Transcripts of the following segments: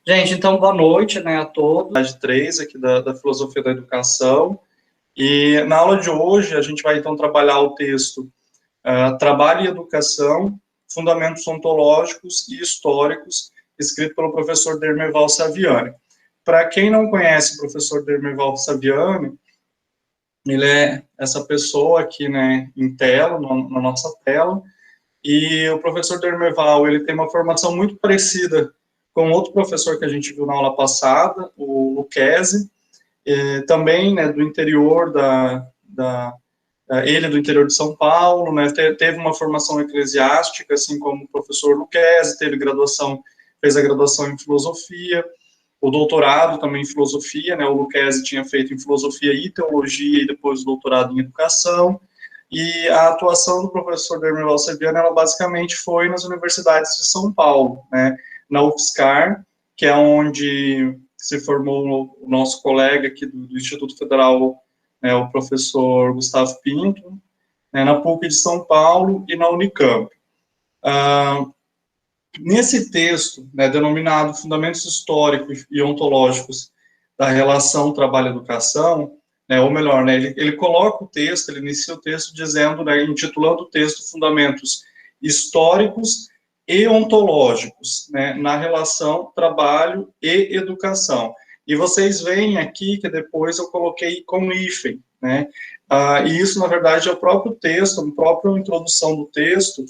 Gente, então boa noite, né, a todos. De 3 aqui da Filosofia da Educação. E na aula de hoje a gente vai então trabalhar o texto Trabalho e Educação, Fundamentos Ontológicos e Históricos, escrito pelo professor Dermerval Saviani. Para quem não conhece o professor Dermerval Saviani, ele é essa pessoa aqui, né, em tela, na nossa tela. E o professor Dermerval, ele tem uma formação muito parecida com outro professor que a gente viu na aula passada, o Lucchesi, também, né, do interior ele é do interior de São Paulo, né, teve uma formação eclesiástica, assim como o professor Lucchesi, fez a graduação em filosofia, o doutorado também em filosofia, né, o Lucchesi tinha feito em filosofia e teologia, e depois o doutorado em educação. E a atuação do professor Dermerval Saviani, ela basicamente foi nas universidades de São Paulo, né, na UFSCar, que é onde se formou o nosso colega aqui do Instituto Federal, né, o professor Gustavo Pinto, né, na PUC de São Paulo e na Unicamp. Nesse texto, né, denominado Fundamentos Históricos e Ontológicos da Relação Trabalho-Educação, né, ou melhor, né, ele coloca o texto, ele inicia o texto dizendo, né, intitulando o texto Fundamentos Históricos e Ontológicos, né, na relação trabalho e educação. E vocês veem aqui que depois eu coloquei com hífen, né, e isso, na verdade, é o próprio texto, a própria introdução do texto.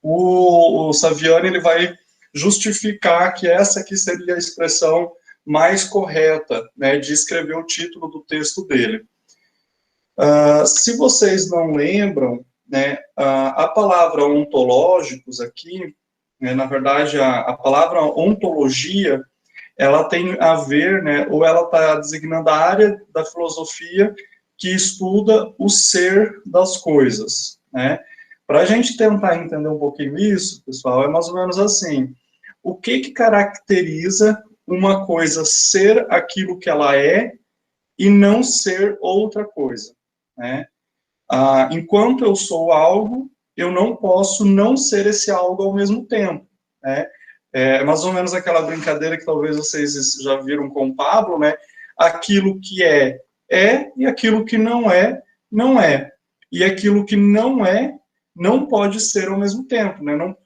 O Saviani, ele vai justificar que essa aqui seria a expressão mais correta, né, de escrever o título do texto dele. Se vocês não lembram, né, a palavra ontológicos aqui, né, na verdade, a palavra ontologia, ela tem a ver, né, ou ela está designando a área da filosofia que estuda o ser das coisas, né. Para a gente tentar entender um pouquinho isso, pessoal, é mais ou menos assim: o que caracteriza uma coisa ser aquilo que ela é e não ser outra coisa, né? Enquanto eu sou algo, eu não posso não ser esse algo ao mesmo tempo, né? É mais ou menos aquela brincadeira que talvez vocês já viram com o Pablo, né? Aquilo que é, e aquilo que não é, não é. E aquilo que não é, não pode ser ao mesmo tempo, né? Não,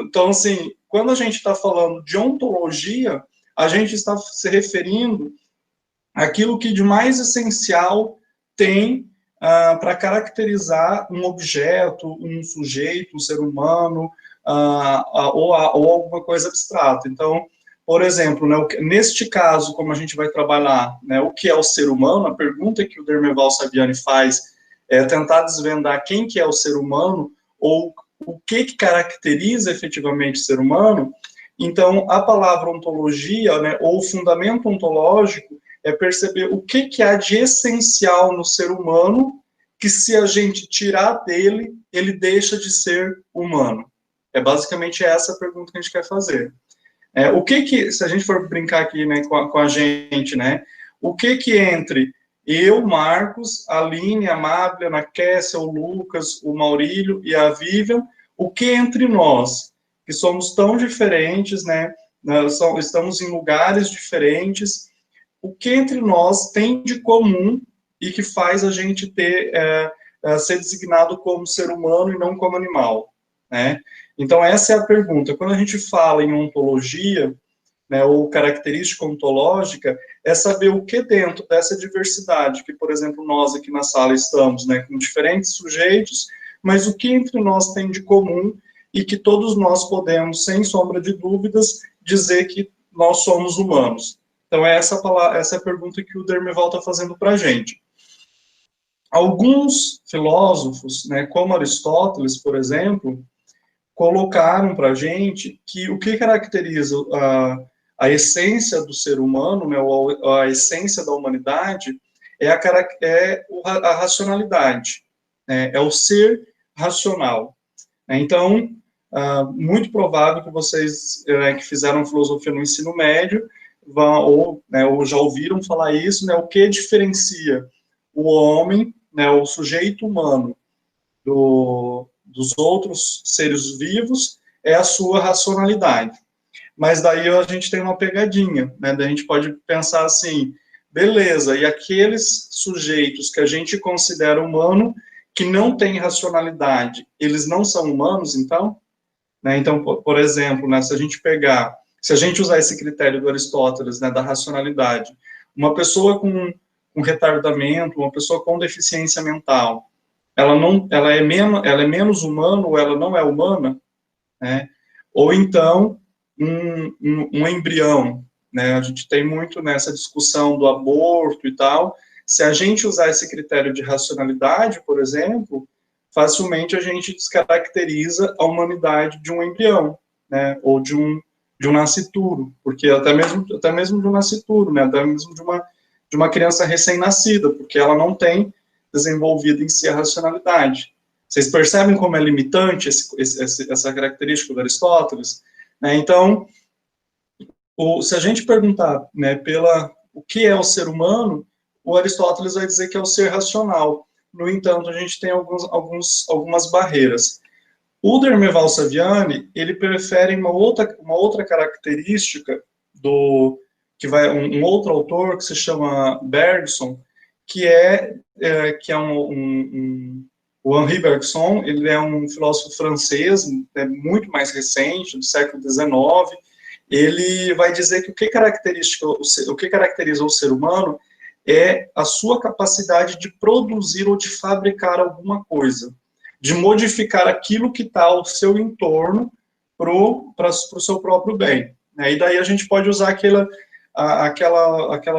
então, assim, quando a gente está falando de ontologia, a gente está se referindo àquilo que de mais essencial tem para caracterizar um objeto, um sujeito, um ser humano, ou alguma coisa abstrata. Então, por exemplo, né, neste caso, como a gente vai trabalhar, né, o que é o ser humano, a pergunta que o Dermerval Saviani faz é tentar desvendar quem que é o ser humano, ou o que caracteriza efetivamente o ser humano. Então, a palavra ontologia, né, ou o fundamento ontológico, é perceber o que há de essencial no ser humano, que se a gente tirar dele, ele deixa de ser humano. É basicamente essa a pergunta que a gente quer fazer. Se a gente for brincar aqui, né, com a gente, né, o que entre eu, Marcos, a Aline, a Máblia, a Kessia, o Lucas, o Maurílio e a Vivian, o que entre nós, que somos tão diferentes, né, estamos em lugares diferentes, o que entre nós tem de comum e que faz a gente ser designado como ser humano e não como animal, né? Então, essa é a pergunta. Quando a gente fala em ontologia, né, ou característica ontológica, é saber o que dentro dessa diversidade, que, por exemplo, nós aqui na sala estamos, né, com diferentes sujeitos, mas o que entre nós tem de comum e que todos nós podemos, sem sombra de dúvidas, dizer que nós somos humanos. Então, essa é a pergunta que o Dermerval está fazendo para a gente. Alguns filósofos, né, como Aristóteles, por exemplo, colocaram para a gente que o que caracteriza a essência do ser humano, né, ou a essência da humanidade, é a racionalidade, né, é o ser racional. Então, muito provável que vocês que fizeram filosofia no ensino médio ou já ouviram falar isso, né, o que diferencia o homem, né, o sujeito humano, dos outros seres vivos é a sua racionalidade. Mas daí a gente tem uma pegadinha, né? Daí a gente pode pensar assim, beleza, e aqueles sujeitos que a gente considera humano, que não têm racionalidade, eles não são humanos, então? Né? Então, por exemplo, né, se a gente usar esse critério do Aristóteles, né, da racionalidade, uma pessoa com retardamento, uma pessoa com deficiência mental, ela é menos humana ou ela não é humana, né? Ou então um embrião, né? A gente tem muito nessa discussão do aborto e tal. Se a gente usar esse critério de racionalidade, por exemplo, facilmente a gente descaracteriza a humanidade de um embrião, né? Ou de um nascituro, porque até mesmo de um nascituro, né? Até mesmo de uma criança recém-nascida, porque ela não tem desenvolvido em si a racionalidade. Vocês percebem como é limitante essa característica do Aristóteles? Né? Então, se a gente perguntar, né, o que é o ser humano, o Aristóteles vai dizer que é o ser racional. No entanto, a gente tem algumas barreiras. O Dermeval Saviani, ele prefere uma outra característica um outro autor que se chama Bergson, que é o Henri Bergson. Ele é um filósofo francês, muito mais recente, do século XIX. Ele vai dizer que o que caracteriza o ser humano é a sua capacidade de produzir ou de fabricar alguma coisa, de modificar aquilo que está ao seu entorno para o seu próprio bem. E daí a gente pode usar aquela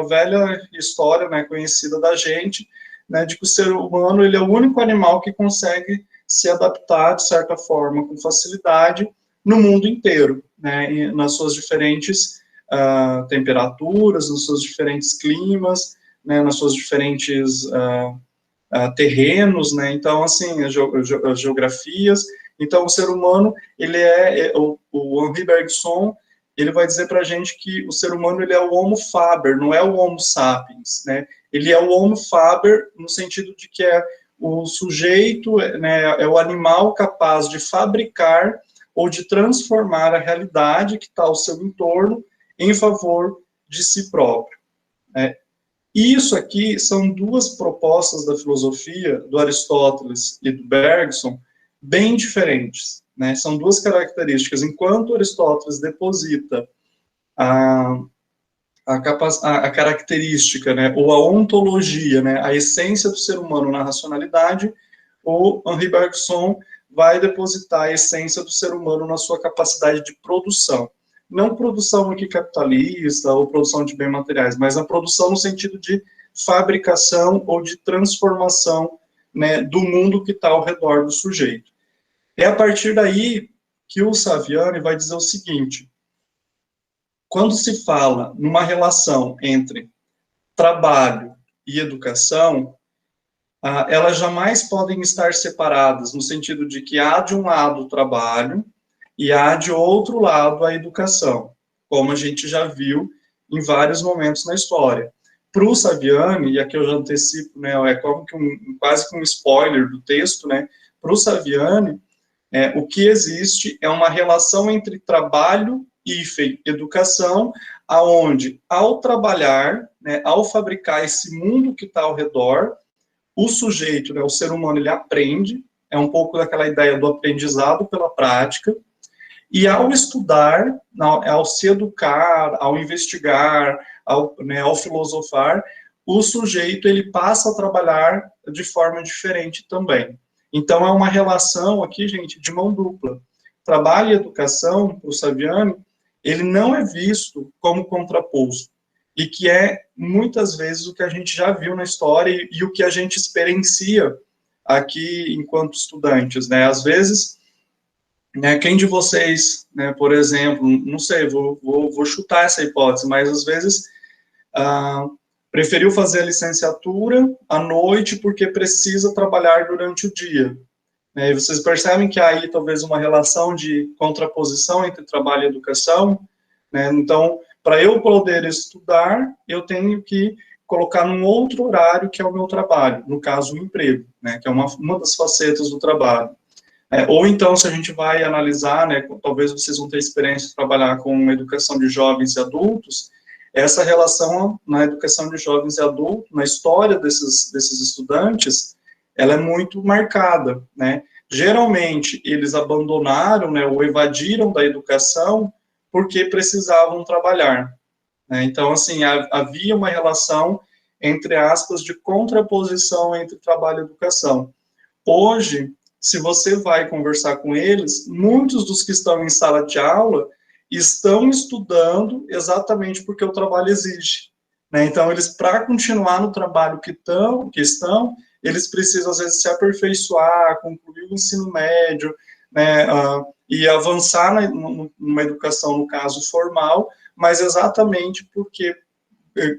velha história, né, conhecida da gente, né, de que o ser humano ele é o único animal que consegue se adaptar, de certa forma, com facilidade, no mundo inteiro, né, nas suas diferentes temperaturas, nos seus diferentes climas, né, nas suas diferentes terrenos, né, então, assim, as geografias. Então, o ser humano, o Henri Bergson, ele vai dizer para a gente que o ser humano ele é o Homo faber, não é o Homo sapiens, né? Ele é o Homo faber no sentido de que é o sujeito, né, é o animal capaz de fabricar ou de transformar a realidade que está ao seu entorno em favor de si próprio. Né? E isso aqui são duas propostas da filosofia, do Aristóteles e do Bergson, bem diferentes. Né? São duas características. Enquanto Aristóteles deposita a característica, né, ou a ontologia, né, a essência do ser humano na racionalidade, o Henri Bergson vai depositar a essência do ser humano na sua capacidade de produção. Não produção aqui capitalista ou produção de bens materiais, mas a produção no sentido de fabricação ou de transformação, né, do mundo que está ao redor do sujeito. É a partir daí que o Saviani vai dizer o seguinte: quando se fala numa relação entre trabalho e educação, elas jamais podem estar separadas, no sentido de que há de um lado o trabalho e há de outro lado a educação, como a gente já viu em vários momentos na história. Para o Saviani, e aqui eu já antecipo, né, é quase que um spoiler do texto, né, para o Saviani, o que existe é uma relação entre trabalho e educação, aonde, ao trabalhar, né, ao fabricar esse mundo que está ao redor, o sujeito, né, o ser humano, ele aprende, é um pouco daquela ideia do aprendizado pela prática, e ao estudar, ao se educar, ao investigar, ao filosofar, o sujeito ele passa a trabalhar de forma diferente também. Então, é uma relação aqui, gente, de mão dupla. Trabalho e educação, para o Saviani, ele não é visto como contraposto, e que é, muitas vezes, o que a gente já viu na história e o que a gente experiencia aqui enquanto estudantes, né? Às vezes, né, quem de vocês, né, por exemplo, não sei, vou chutar essa hipótese, mas às vezes preferiu fazer a licenciatura à noite porque precisa trabalhar durante o dia. E vocês percebem que há aí talvez uma relação de contraposição entre trabalho e educação, né? Então, para eu poder estudar, eu tenho que colocar num outro horário que é o meu trabalho, no caso, o emprego, né, que é uma das facetas do trabalho. Ou então, se a gente vai analisar, né, talvez vocês vão ter experiência de trabalhar com educação de jovens e adultos, essa relação na educação de jovens e adultos, na história desses estudantes, ela é muito marcada, né? Geralmente, eles abandonaram, né, ou evadiram da educação porque precisavam trabalhar, né? Então, assim, havia uma relação, entre aspas, de contraposição entre trabalho e educação. Hoje, se você vai conversar com eles, muitos dos que estão em sala de aula estão estudando exatamente porque o trabalho exige, né? Então, eles, para continuar no trabalho que estão, eles precisam, às vezes, se aperfeiçoar, concluir o ensino médio, né, e avançar numa educação, no caso, formal, mas exatamente porque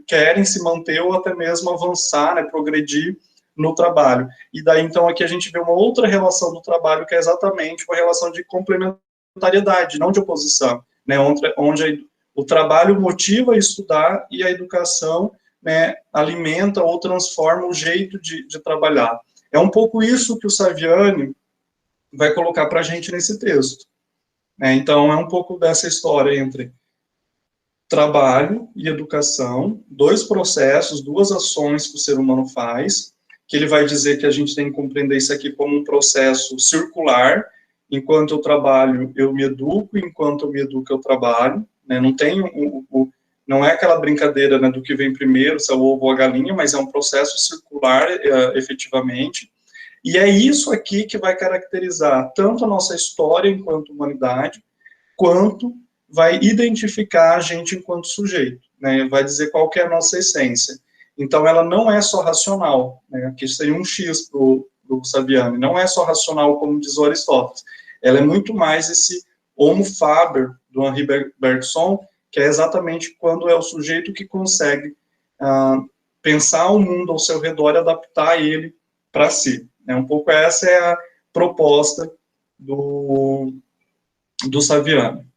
querem se manter ou até mesmo avançar, né, progredir no trabalho. E daí, então, aqui a gente vê uma outra relação do trabalho, que é exatamente uma relação de complementariedade, não de oposição, né, onde o trabalho motiva a estudar e a educação, né, alimenta ou transforma o jeito de trabalhar. É um pouco isso que o Saviani vai colocar para a gente nesse texto, né? Então, é um pouco dessa história entre trabalho e educação, dois processos, duas ações que o ser humano faz, que ele vai dizer que a gente tem que compreender isso aqui como um processo circular. Enquanto eu trabalho, eu me educo, enquanto eu me educo, eu trabalho, né? Não tem não é aquela brincadeira, né, do que vem primeiro, se é o ovo ou a galinha, mas é um processo circular, efetivamente. E é isso aqui que vai caracterizar tanto a nossa história enquanto humanidade, quanto vai identificar a gente enquanto sujeito, né? Vai dizer qual que é a nossa essência. Então, ela não é só racional, né? Aqui seria um X para o Saviani, não é só racional, como diz o Aristóteles. Ela é muito mais esse homo faber, do Henri Bergson, que é exatamente quando é o sujeito que consegue pensar o mundo ao seu redor e adaptar ele para si. Um pouco essa é a proposta do Saviani.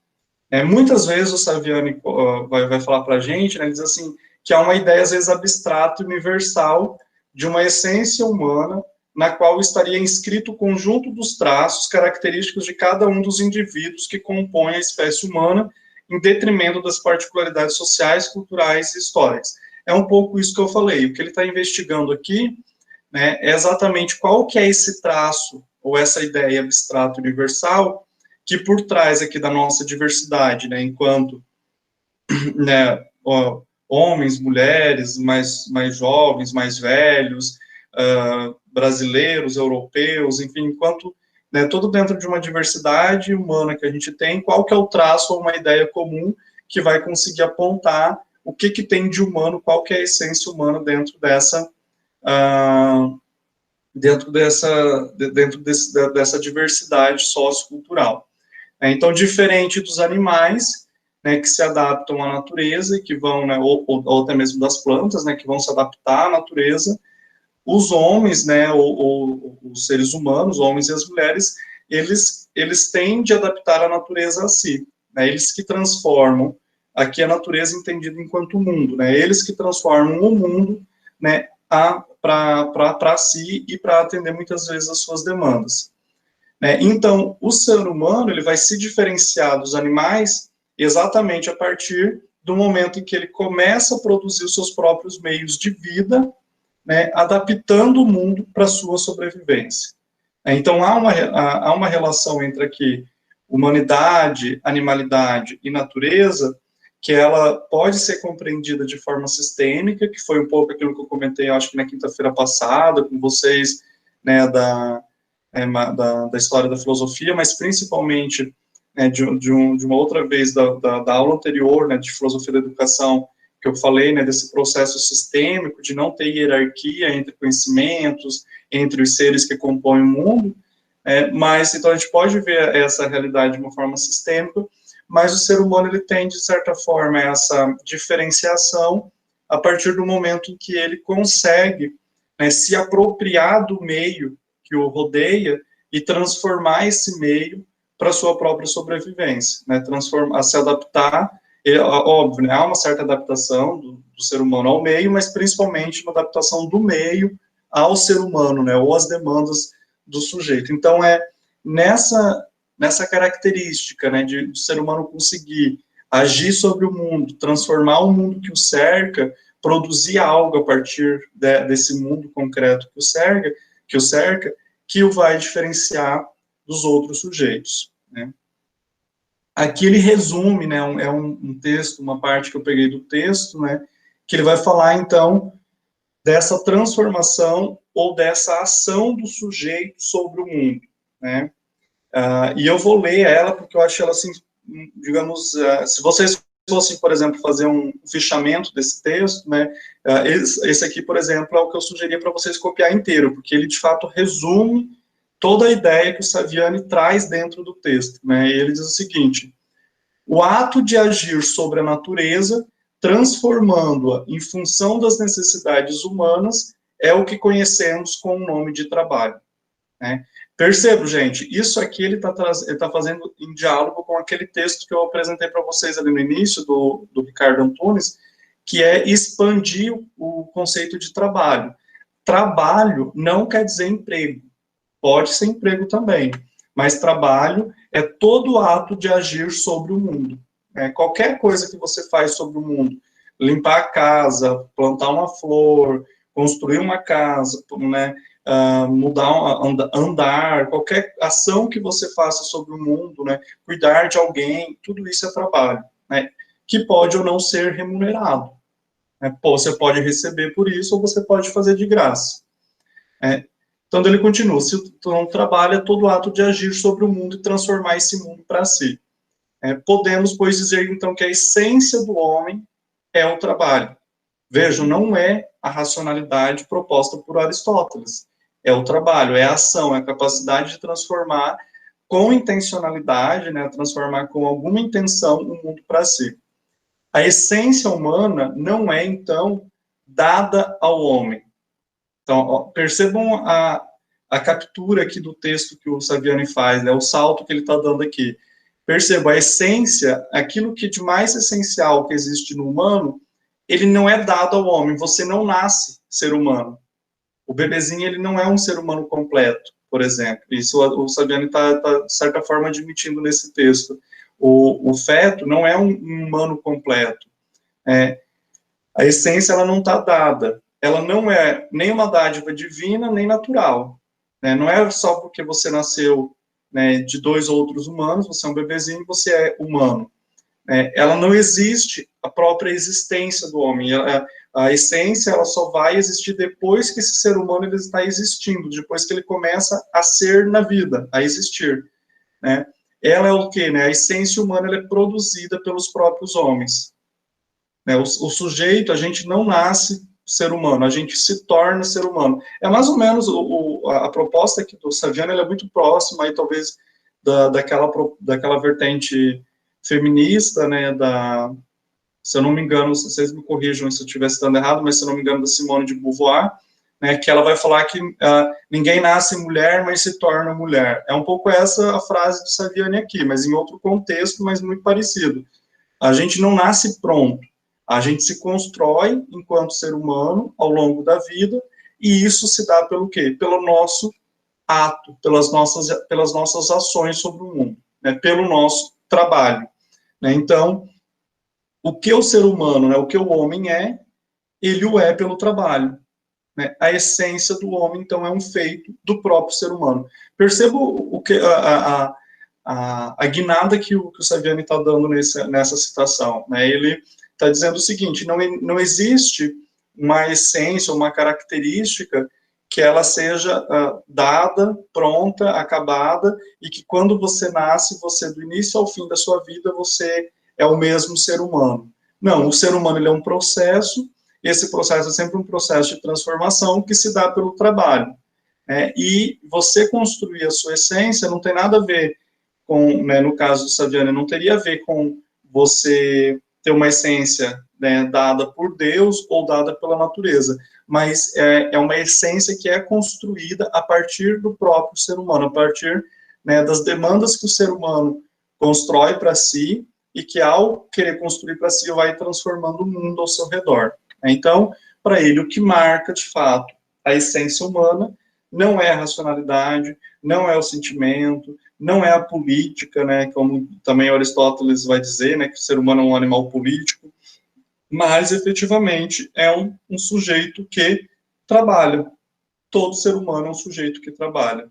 Muitas vezes o Saviani vai falar para a gente, né, ele diz assim, que há uma ideia, às vezes, abstrata e universal de uma essência humana na qual estaria inscrito o conjunto dos traços característicos de cada um dos indivíduos que compõem a espécie humana, em detrimento das particularidades sociais, culturais e históricas. É um pouco isso que eu falei. O que ele está investigando aqui, né, é exatamente qual que é esse traço, ou essa ideia abstrata universal, que por trás aqui da nossa diversidade, né, enquanto, né, homens, mulheres, mais jovens, mais velhos, brasileiros, europeus, enfim, enquanto, né, tudo dentro de uma diversidade humana que a gente tem, qual que é o traço ou uma ideia comum que vai conseguir apontar o que tem de humano, qual que é a essência humana dentro dessa dessa diversidade sociocultural. Então, diferente dos animais, né, que se adaptam à natureza e que vão, né, ou até mesmo das plantas, né, que vão se adaptar à natureza, os homens, né, ou os seres humanos, homens e as mulheres, eles têm de adaptar a natureza a si, né, eles que transformam aqui a natureza entendida enquanto mundo, né, eles que transformam o mundo, né, para si e para atender muitas vezes as suas demandas. Então, o ser humano ele vai se diferenciar dos animais exatamente a partir do momento em que ele começa a produzir os seus próprios meios de vida, né, adaptando o mundo para a sua sobrevivência. Então, há uma relação entre aqui humanidade, animalidade e natureza, que ela pode ser compreendida de forma sistêmica, que foi um pouco aquilo que eu comentei, acho que na quinta-feira passada, com vocês, né, da história da filosofia, mas principalmente de uma outra vez da aula anterior, né, de filosofia da educação, que eu falei, né, desse processo sistêmico, de não ter hierarquia entre conhecimentos, entre os seres que compõem o mundo, mas então a gente pode ver essa realidade de uma forma sistêmica, mas o ser humano ele tem, de certa forma, essa diferenciação a partir do momento em que ele consegue, né, se apropriar do meio que o rodeia e transformar esse meio para sua própria sobrevivência, né, se adaptar, óbvio, né, há uma certa adaptação do ser humano ao meio, mas principalmente uma adaptação do meio ao ser humano, né, ou às demandas do sujeito. Então, nessa característica, né, de o ser humano conseguir agir sobre o mundo, transformar o mundo que o cerca, produzir algo a partir desse mundo concreto que o cerca, que o vai diferenciar dos outros sujeitos, né. Aqui ele resume, né, é um texto, uma parte que eu peguei do texto, né, que ele vai falar, então, dessa transformação ou dessa ação do sujeito sobre o mundo, né. E eu vou ler ela porque eu acho ela, assim, digamos, se vocês fossem, por exemplo, fazer um fichamento desse texto, né, esse aqui, por exemplo, é o que eu sugeria para vocês copiar inteiro, porque ele, de fato, resume toda a ideia que o Saviani traz dentro do texto, né, e ele diz o seguinte: o ato de agir sobre a natureza, transformando-a em função das necessidades humanas, é o que conhecemos com o nome de trabalho, né. Percebo, gente, isso aqui ele tá fazendo em diálogo com aquele texto que eu apresentei para vocês ali no início, do Ricardo Antunes, que é expandir o conceito de trabalho. Trabalho não quer dizer emprego, pode ser emprego também, mas trabalho é todo ato de agir sobre o mundo, né? Qualquer coisa que você faz sobre o mundo, limpar a casa, plantar uma flor, construir uma casa, né? Andar, qualquer ação que você faça sobre o mundo, né, cuidar de alguém, tudo isso é trabalho, né, que pode ou não ser remunerado, né, você pode receber por isso ou você pode fazer de graça, né. Então ele continua: se o trabalho é todo ato de agir sobre o mundo e transformar esse mundo para si, podemos, pois, dizer então que a essência do homem é o trabalho. Vejam, não é a racionalidade proposta por Aristóteles, é o trabalho, é a ação, é a capacidade de transformar com intencionalidade, né, transformar com alguma intenção o mundo para si. A essência humana não é, então, dada ao homem. Então, ó, percebam a captura aqui do texto que o Saviani faz, né, o salto que ele está dando aqui. Perceba, a essência, aquilo que de mais essencial que existe no humano, ele não é dado ao homem, você não nasce ser humano. O bebezinho, ele não é um ser humano completo, por exemplo. Isso o Saviani está, de certa forma, admitindo nesse texto. O feto não é um humano completo. A essência, ela não está dada. Ela não é nem uma dádiva divina, nem natural. Né? Não é só porque você nasceu, né, de dois outros humanos, você é um bebezinho, você é humano. Ela não existe a própria existência do homem. A essência, ela só vai existir depois que esse ser humano ele está existindo, depois que ele começa a ser na vida, a existir, né? Ela é o quê, né? A essência humana ela é produzida pelos próprios homens, né? O sujeito, a gente não nasce ser humano, a gente se torna ser humano. É mais ou menos a proposta aqui do Saviani, ela é muito próxima, aí talvez daquela vertente feminista, né, se eu não me engano, vocês me corrijam se eu estiver citando errado, mas se eu não me engano, da Simone de Beauvoir, né, que ela vai falar que ninguém nasce mulher, mas se torna mulher. É um pouco essa a frase do Saviani aqui, mas em outro contexto, mas muito parecido. A gente não nasce pronto, a gente se constrói enquanto ser humano ao longo da vida, e isso se dá pelo quê? Pelo nosso ato, pelas nossas ações sobre o mundo, né, pelo nosso trabalho. Né? Então, o que o ser humano, né, o que o homem é, ele o é pelo trabalho. Né? A essência do homem, então, é um feito do próprio ser humano. Perceba a guinada que o Saviani está dando nessa citação. Né? Ele está dizendo o seguinte: não existe uma essência, uma característica que ela seja dada, pronta, acabada, e que quando você nasce, você, do início ao fim da sua vida, você é o mesmo ser humano. Não, o ser humano ele é um processo, esse processo é sempre um processo de transformação que se dá pelo trabalho. E você construir a sua essência não tem nada a ver com, né, no caso do Saviani, não teria a ver com você ter uma essência, né, dada por Deus ou dada pela natureza, mas é uma essência que é construída a partir do próprio ser humano, a partir, né, das demandas que o ser humano constrói para si e que, ao querer construir para si, vai transformando o mundo ao seu redor. Então, para ele, o que marca, de fato, a essência humana não é a racionalidade, não é o sentimento, não é a política, né, como também Aristóteles vai dizer, né, que o ser humano é um animal político, mas efetivamente é um sujeito que trabalha. Todo ser humano é um sujeito que trabalha.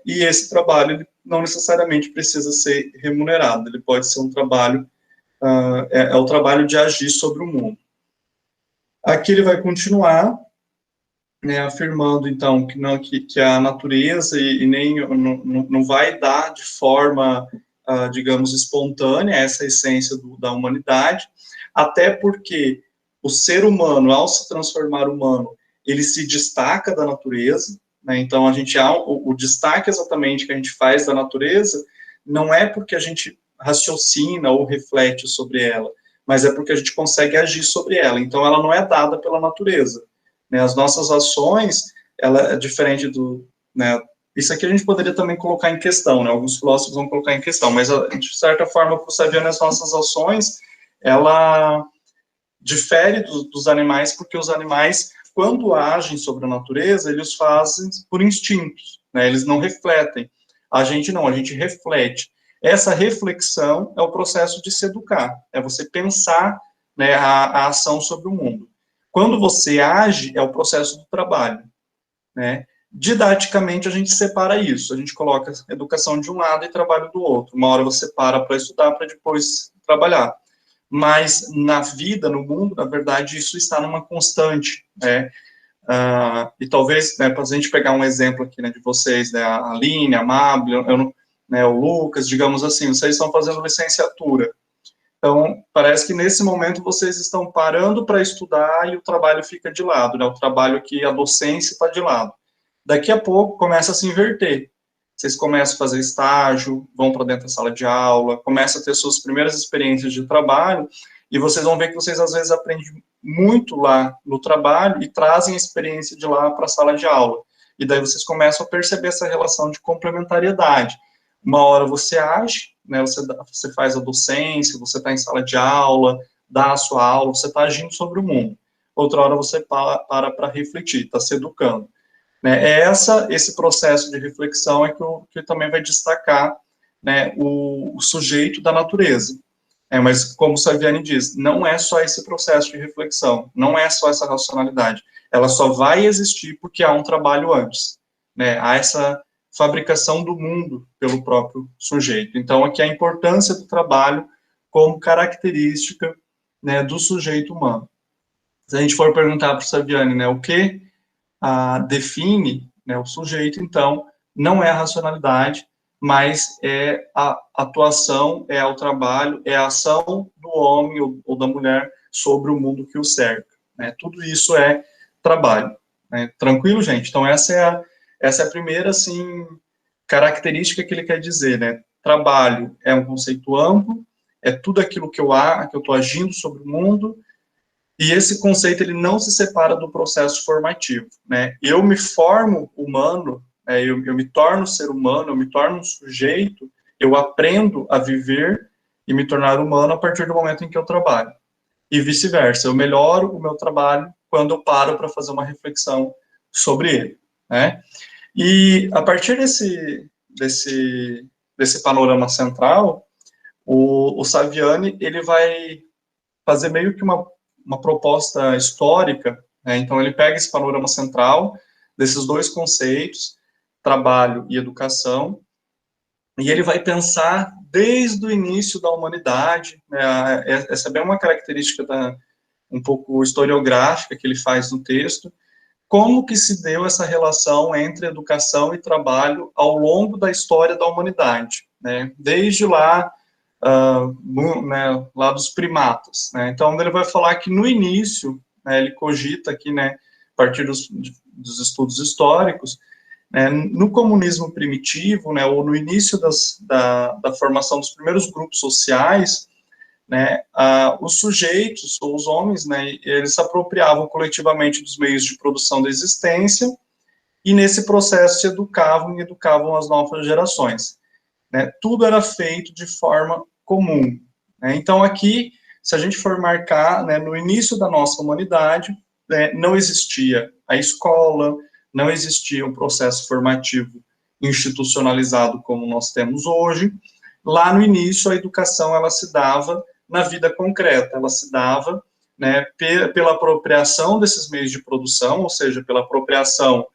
E esse trabalho ele não necessariamente precisa ser remunerado, ele pode ser um trabalho, é o trabalho de agir sobre o mundo. Aqui ele vai continuar, né, afirmando, então, que, não, que a natureza e nem não vai dar de forma, digamos, espontânea essa essência da humanidade, até porque o ser humano, ao se transformar humano, ele se destaca da natureza, né, então a gente o destaque exatamente que a gente faz da natureza não é porque a gente raciocina ou reflete sobre ela, mas é porque a gente consegue agir sobre ela, então ela não é dada pela natureza, né, as nossas ações, ela é diferente do, né, isso aqui a gente poderia também colocar em questão, né, alguns filósofos vão colocar em questão, mas de certa forma, para o Saviano, as nossas ações, ela difere dos animais, porque os animais, quando agem sobre a natureza, eles fazem por instintos, né, eles não refletem. A gente não, a gente reflete. Essa reflexão é o processo de se educar, é você pensar, né, a ação sobre o mundo. Quando você age, é o processo do trabalho, né? Didaticamente, a gente separa isso, a gente coloca educação de um lado e trabalho do outro. Uma hora você para estudar, para depois trabalhar. Mas na vida, no mundo, na verdade, isso está numa constante, né? E talvez, né, para a gente pegar um exemplo aqui, né, de vocês, né, a Aline, a Mabel, né, o Lucas, digamos assim, vocês estão fazendo licenciatura. Então, parece que nesse momento vocês estão parando para estudar e o trabalho fica de lado, né? O trabalho que a docência está de lado. Daqui a pouco começa a se inverter. Vocês começam a fazer estágio, vão para dentro da sala de aula, começam a ter suas primeiras experiências de trabalho, e vocês vão ver que vocês às vezes aprendem muito lá no trabalho e trazem a experiência de lá para a sala de aula. E daí vocês começam a perceber essa relação de complementariedade. Uma hora você age, né, você faz a docência, você está em sala de aula, dá a sua aula, você está agindo sobre o mundo. Outra hora você para refletir, está se educando. Né? Esse processo de reflexão é que também vai destacar, né, o sujeito da natureza. Mas, como o Saviani diz, não é só esse processo de reflexão, não é só essa racionalidade. Ela só vai existir porque há um trabalho antes. Né? Há essa fabricação do mundo pelo próprio sujeito. Então, aqui a importância do trabalho como característica, né, do sujeito humano. Se a gente for perguntar para o Saviani, né, o que define, né, o sujeito, então, não é a racionalidade, mas é a atuação, é o trabalho, é a ação do homem ou da mulher sobre o mundo que o cerca. Né? Tudo isso é trabalho. Né? Tranquilo, gente? Então, essa é a primeira, assim, característica que ele quer dizer, né? Trabalho é um conceito amplo, é tudo aquilo que eu estou agindo sobre o mundo, e esse conceito ele não se separa do processo formativo, né? Eu me formo humano, eu me torno ser humano, eu me torno um sujeito, eu aprendo a viver e me tornar humano a partir do momento em que eu trabalho. E vice-versa, eu melhoro o meu trabalho quando eu paro para fazer uma reflexão sobre ele, né? E a partir desse panorama central, o Saviani ele vai fazer meio que uma proposta histórica, né? Então ele pega esse panorama central desses dois conceitos, trabalho e educação, e ele vai pensar desde o início da humanidade, né? Essa é bem uma característica um pouco historiográfica que ele faz no texto, como que se deu essa relação entre educação e trabalho ao longo da história da humanidade, né? Desde lá, né, lá dos primatas, né? Então ele vai falar que no início, né, ele cogita aqui, né, a partir dos estudos históricos, né, no comunismo primitivo, né, ou no início da formação dos primeiros grupos sociais, né, os sujeitos, ou os homens, né, eles se apropriavam coletivamente dos meios de produção da existência, e nesse processo se educavam e educavam as novas gerações. Né, tudo era feito de forma comum. Né, então, aqui, se a gente for marcar, né, no início da nossa humanidade, né, não existia a escola, não existia um processo formativo institucionalizado como nós temos hoje. Lá no início, a educação, ela se dava na vida concreta, ela se dava, né, pela apropriação desses meios de produção, ou seja, pela apropriação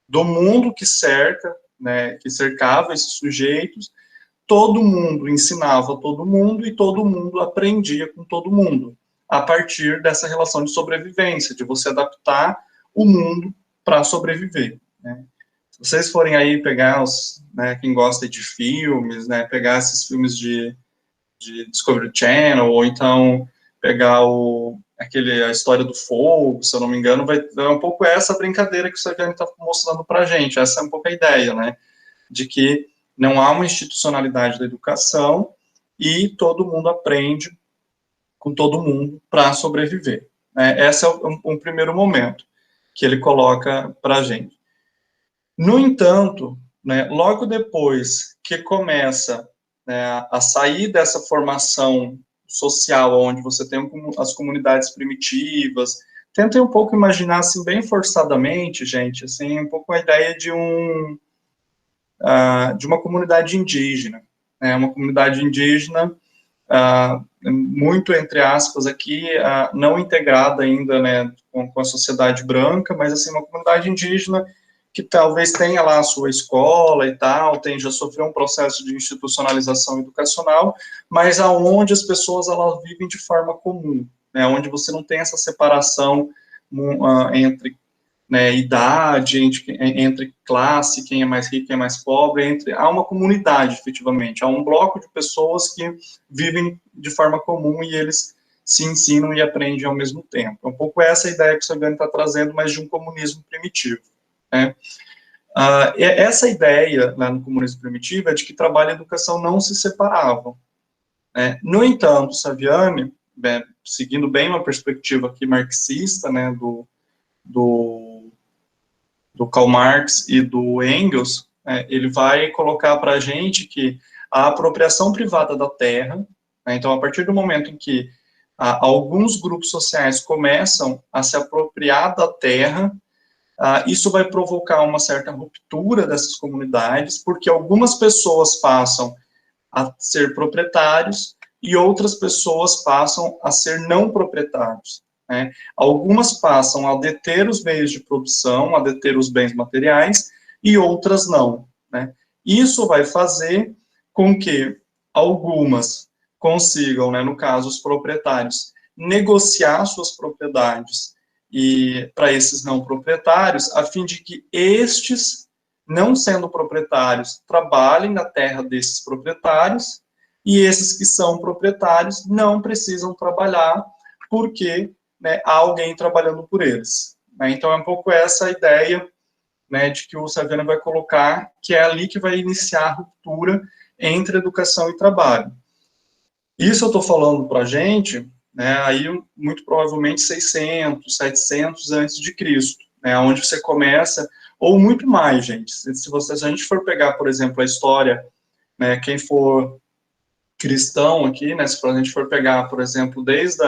do mundo que cerca, né, que cercava esses sujeitos. Todo mundo ensinava todo mundo e todo mundo aprendia com todo mundo, a partir dessa relação de sobrevivência, de você adaptar o mundo para sobreviver, né. Se vocês forem aí pegar né, quem gosta de filmes, né, pegar esses filmes de Discovery Channel, ou então pegar a História do Fogo, se eu não me engano, é um pouco essa brincadeira que o Saviani está mostrando para a gente, essa é um pouco a ideia, né, de que não há uma institucionalidade da educação e todo mundo aprende com todo mundo para sobreviver. Esse é um primeiro momento que ele coloca para a gente. No entanto, né, logo depois que começa, né, a sair dessa formação social, onde você tem as comunidades primitivas, tentem um pouco imaginar, assim, bem forçadamente, gente, assim, um pouco a ideia de uma comunidade indígena, né, uma comunidade indígena, muito entre aspas aqui, não integrada ainda, né, com a sociedade branca, mas, assim, uma comunidade indígena que talvez tenha lá a sua escola e tal, já sofreu um processo de institucionalização educacional, mas aonde as pessoas, elas vivem de forma comum, né, onde você não tem essa separação entre, né, idade, entre classe, quem é mais rico, quem é mais pobre, há uma comunidade, efetivamente, há um bloco de pessoas que vivem de forma comum e eles se ensinam e aprendem ao mesmo tempo. É um pouco essa a ideia que o Saviani está trazendo, mas de um comunismo primitivo, né? Essa ideia, lá no comunismo primitivo, é de que trabalho e educação não se separavam, né? No entanto, Saviani, seguindo bem uma perspectiva aqui marxista, né, do Karl Marx e do Engels, ele vai colocar para a gente que a apropriação privada da terra, né, então, a partir do momento em que alguns grupos sociais começam a se apropriar da terra, isso vai provocar uma certa ruptura dessas comunidades, porque algumas pessoas passam a ser proprietários e outras pessoas passam a ser não proprietários, né? Algumas passam a deter os meios de produção, a deter os bens materiais, e outras não, né? Isso vai fazer com que algumas consigam, né, no caso, os proprietários, negociar suas propriedades e para esses não proprietários, a fim de que estes, não sendo proprietários, trabalhem na terra desses proprietários, e esses que são proprietários não precisam trabalhar, porque, né, há alguém trabalhando por eles, né? Então, é um pouco essa a ideia, né, de que o Saviani vai colocar, que é ali que vai iniciar a ruptura entre educação e trabalho. Isso eu estou falando para a gente, né, aí muito provavelmente 600, 700 antes de Cristo, né, onde você começa, ou muito mais, gente. Se a gente for pegar, por exemplo, a história, né, quem for cristão aqui, né, se a gente for pegar, por exemplo, desde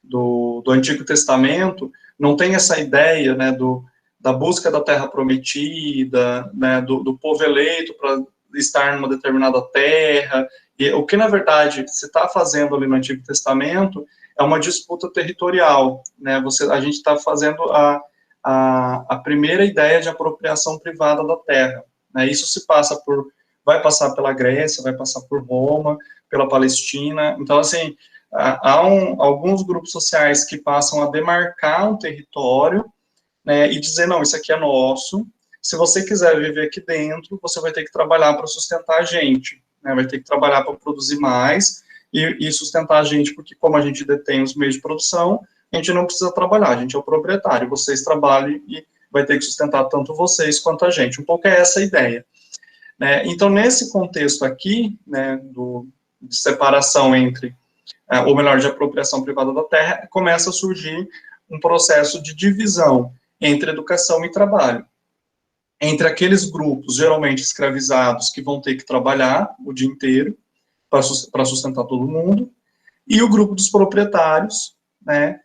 do Antigo Testamento, não tem essa ideia, né, da busca da terra prometida, né, do povo eleito para estar numa determinada terra, e o que, na verdade, se está fazendo ali no Antigo Testamento é uma disputa territorial, né, a gente está fazendo a primeira ideia de apropriação privada da terra, né, isso vai passar pela Grécia, vai passar por Roma, pela Palestina, então, assim, há alguns grupos sociais que passam a demarcar um território, né, e dizer, não, isso aqui é nosso, se você quiser viver aqui dentro, você vai ter que trabalhar para sustentar a gente, né, vai ter que trabalhar para produzir mais e sustentar a gente, porque como a gente detém os meios de produção, a gente não precisa trabalhar, a gente é o proprietário, vocês trabalhem e vai ter que sustentar tanto vocês quanto a gente, um pouco é essa a ideia. Né? Então, nesse contexto aqui, né, de separação entre, ou melhor, de apropriação privada da terra, começa a surgir um processo de divisão entre educação e trabalho. Entre aqueles grupos, geralmente escravizados, que vão ter que trabalhar o dia inteiro para sustentar todo mundo, e o grupo dos proprietários, né,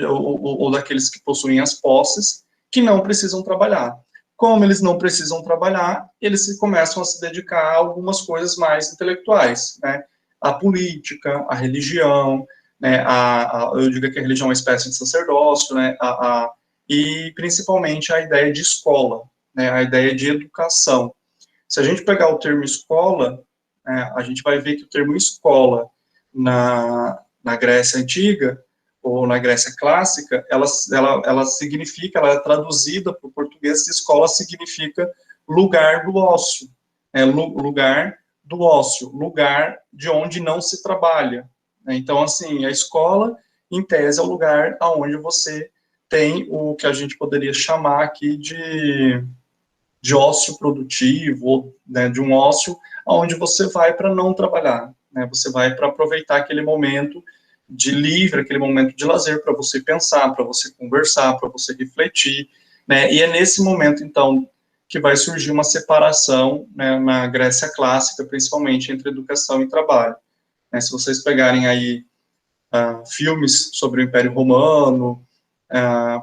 ou daqueles que possuem as posses, que não precisam trabalhar. Como eles não precisam trabalhar, eles começam a se dedicar a algumas coisas mais intelectuais, né? A política, a religião, né? Eu digo que a religião é uma espécie de sacerdócio, né? E principalmente a ideia de escola, né? A ideia de educação. Se a gente pegar o termo escola, a gente vai ver que o termo escola na Grécia Antiga, ou na Grécia Clássica, ela significa, ela é traduzida para o português, escola significa lugar do ócio, lugar do ócio, lugar de onde não se trabalha. Então, assim, a escola, em tese, é o lugar onde você tem o que a gente poderia chamar aqui de ócio produtivo, né, de um ócio onde você vai para não trabalhar, né, você vai para aproveitar aquele momento de livre, aquele momento de lazer, para você pensar, para você conversar, para você refletir, né, e é nesse momento, então, que vai surgir uma separação, né, na Grécia Clássica, principalmente, entre educação e trabalho. Né, se vocês pegarem aí filmes sobre o Império Romano,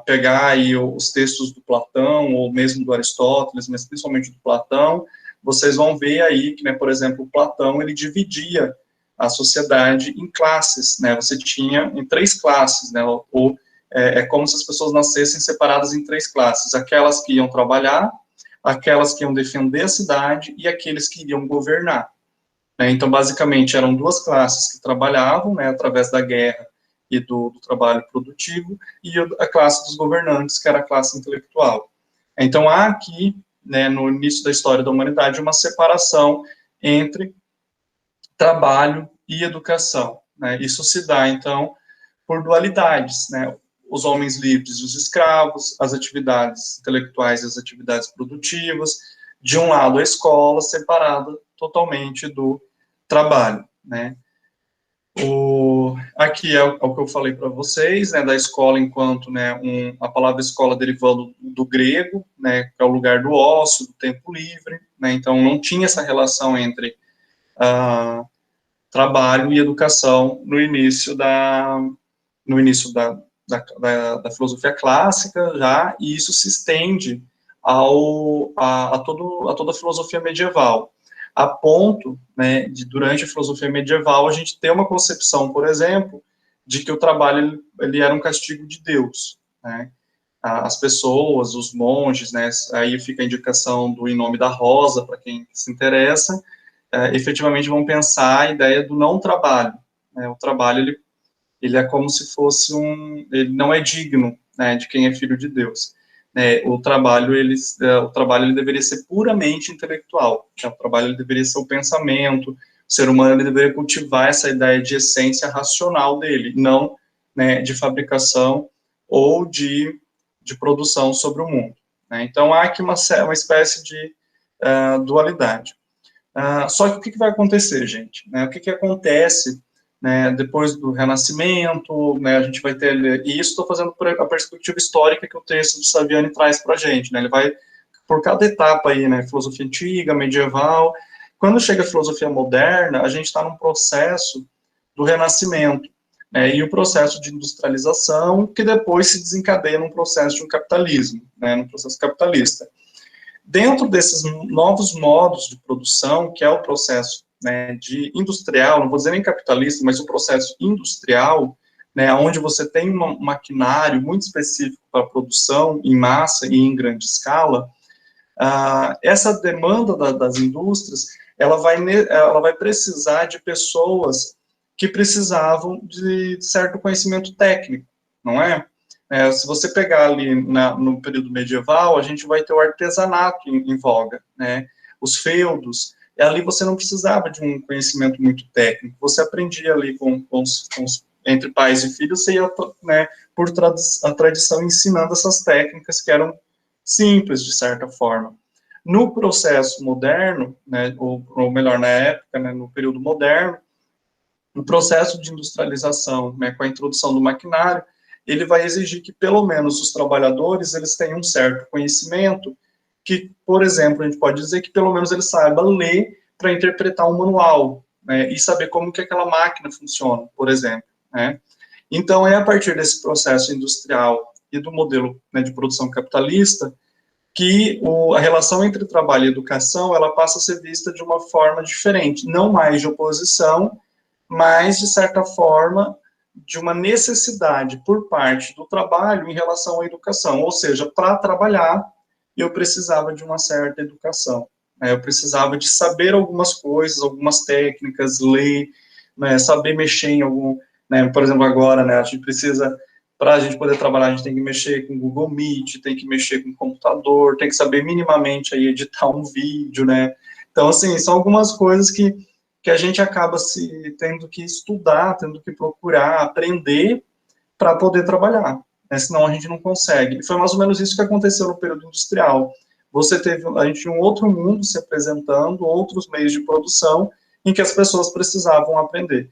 pegar aí os textos do Platão, ou mesmo do Aristóteles, mas principalmente do Platão, vocês vão ver aí que, né, por exemplo, o Platão, ele dividia a sociedade em classes, né, você tinha em 3 classes, né, é como se as pessoas nascessem separadas em 3 classes, aquelas que iam trabalhar, aquelas que iam defender a cidade e aqueles que iriam governar. Né, então, basicamente, eram 2 classes que trabalhavam, né, através da guerra e do trabalho produtivo, e a classe dos governantes, que era a classe intelectual. Então, há aqui, né, no início da história da humanidade, uma separação entre trabalho e educação. Né? Isso se dá, então, por dualidades, né? Os homens livres e os escravos, as atividades intelectuais e as atividades produtivas, de um lado a escola, separada totalmente do trabalho, né? Aqui é o que eu falei para vocês, né, da escola enquanto, né, a palavra escola derivando do grego, né, que é o lugar do ócio, do tempo livre, né, então não tinha essa relação entre trabalho e educação no início da filosofia clássica já, e isso se estende a toda a filosofia medieval, a ponto, né, de durante a filosofia medieval a gente ter uma concepção, por exemplo, de que o trabalho ele era um castigo de Deus, né? As pessoas, os monges, né, aí fica a indicação do Em Nome da Rosa, para quem se interessa, efetivamente vão pensar a ideia do não trabalho, né? O trabalho, ele é como se fosse ele não é digno, né, de quem é filho de Deus. O trabalho ele deveria ser puramente intelectual. O trabalho ele deveria ser o pensamento. O ser humano ele deveria cultivar essa ideia de essência racional dele, não, né, de fabricação ou de produção sobre o mundo. Né? Então há aqui uma espécie de dualidade. Só que o que vai acontecer, gente? Né? O que acontece, né, depois do Renascimento? Né, a gente vai ter, e isso estou fazendo por a perspectiva histórica que o texto do Saviani traz para a gente. Né, ele vai por cada etapa aí, né, filosofia antiga, medieval. Quando chega a filosofia moderna, a gente está num processo do Renascimento, né, e o processo de industrialização, que depois se desencadeia num processo de um capitalismo, né, num processo capitalista. Dentro desses novos modos de produção, que é o processo, né, de industrial, não vou dizer nem capitalista, mas o processo industrial, né, onde você tem um maquinário muito específico para a produção em massa e em grande escala, essa demanda das indústrias, ela vai precisar de pessoas que precisavam de certo conhecimento técnico, não é? Se você pegar ali no período medieval, a gente vai ter o artesanato em voga, né? Os feudos, e ali você não precisava de um conhecimento muito técnico, você aprendia ali entre pais e filhos, você ia, né, por a tradição ensinando essas técnicas que eram simples, de certa forma. No processo moderno, né, ou melhor, na época, né, no período moderno, o processo de industrialização, né, com a introdução do maquinário, ele vai exigir que, pelo menos, os trabalhadores, eles tenham um certo conhecimento, que, por exemplo, a gente pode dizer que, pelo menos, ele saiba ler para interpretar um manual, né, e saber como que aquela máquina funciona, por exemplo, né. Então, é a partir desse processo industrial e do modelo, né, de produção capitalista que a relação entre trabalho e educação, ela passa a ser vista de uma forma diferente, não mais de oposição, mas, de certa forma, de uma necessidade por parte do trabalho em relação à educação, ou seja, para trabalhar, eu precisava de uma certa educação, né? Eu precisava de saber algumas coisas, algumas técnicas, ler, né, saber mexer em algum, né, por exemplo, agora, né, a gente precisa, para a gente poder trabalhar, a gente tem que mexer com Google Meet, tem que mexer com computador, tem que saber minimamente aí editar um vídeo, né, então, assim, são algumas coisas que a gente acaba tendo que estudar, tendo que procurar, aprender para poder trabalhar, né? Senão a gente não consegue. E foi mais ou menos isso que aconteceu no período industrial. A gente tinha um outro mundo se apresentando, outros meios de produção, em que as pessoas precisavam aprender.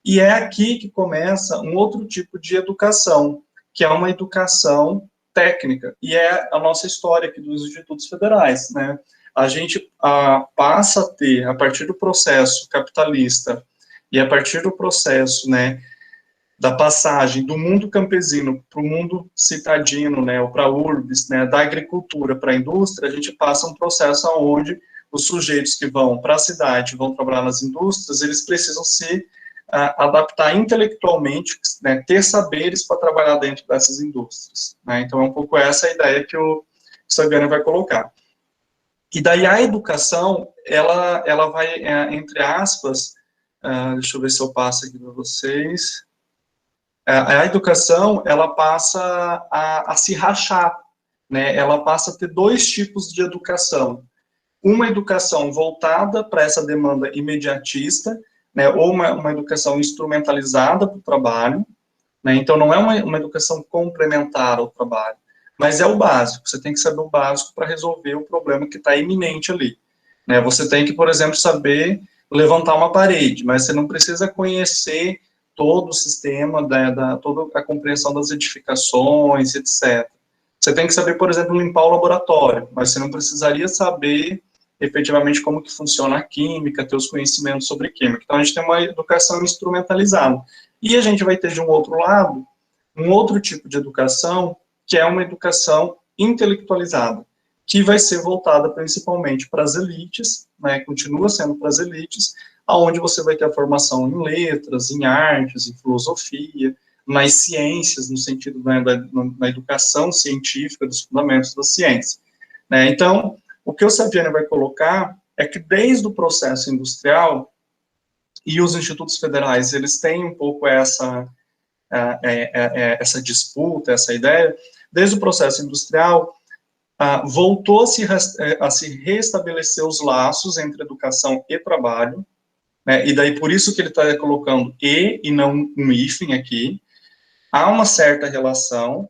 E é aqui que começa um outro tipo de educação, que é uma educação técnica, e é a nossa história aqui dos institutos federais, né? A gente passa a ter, a partir do processo capitalista e a partir do processo, né, da passagem do mundo campesino para o mundo citadino, né, ou para a urbis, né, da agricultura para a indústria, a gente passa um processo onde os sujeitos que vão para a cidade, vão trabalhar nas indústrias, eles precisam se adaptar intelectualmente, né, ter saberes para trabalhar dentro dessas indústrias, né? Então é um pouco essa a ideia que o Saviano vai colocar. E daí a educação, ela vai, entre aspas, deixa eu ver se eu passo aqui para vocês, a educação, ela passa a se rachar, né? Ela passa a ter dois tipos de educação. Uma educação voltada para essa demanda imediatista, né? Ou uma educação instrumentalizada para o trabalho, né? Então, não é uma educação complementar ao trabalho, mas é o básico. Você tem que saber o básico para resolver o problema que está iminente ali, né? Você tem que, por exemplo, saber levantar uma parede, mas você não precisa conhecer todo o sistema, toda a compreensão das edificações, etc. Você tem que saber, por exemplo, limpar o laboratório, mas você não precisaria saber efetivamente como que funciona a química, ter os conhecimentos sobre química. Então, a gente tem uma educação instrumentalizada. E a gente vai ter, de um outro lado, um outro tipo de educação, que é uma educação intelectualizada, que vai ser voltada principalmente para as elites, né, continua sendo para as elites, aonde você vai ter a formação em letras, em artes, em filosofia, nas ciências, no sentido da educação científica, dos fundamentos da ciência, né? Então, o que o Saviano vai colocar é que desde o processo industrial, e os institutos federais, eles têm um pouco essa disputa, essa ideia, desde o processo industrial, voltou a se restabelecer os laços entre educação e trabalho, né, e daí por isso que ele está colocando e não um hífen aqui, há uma certa relação,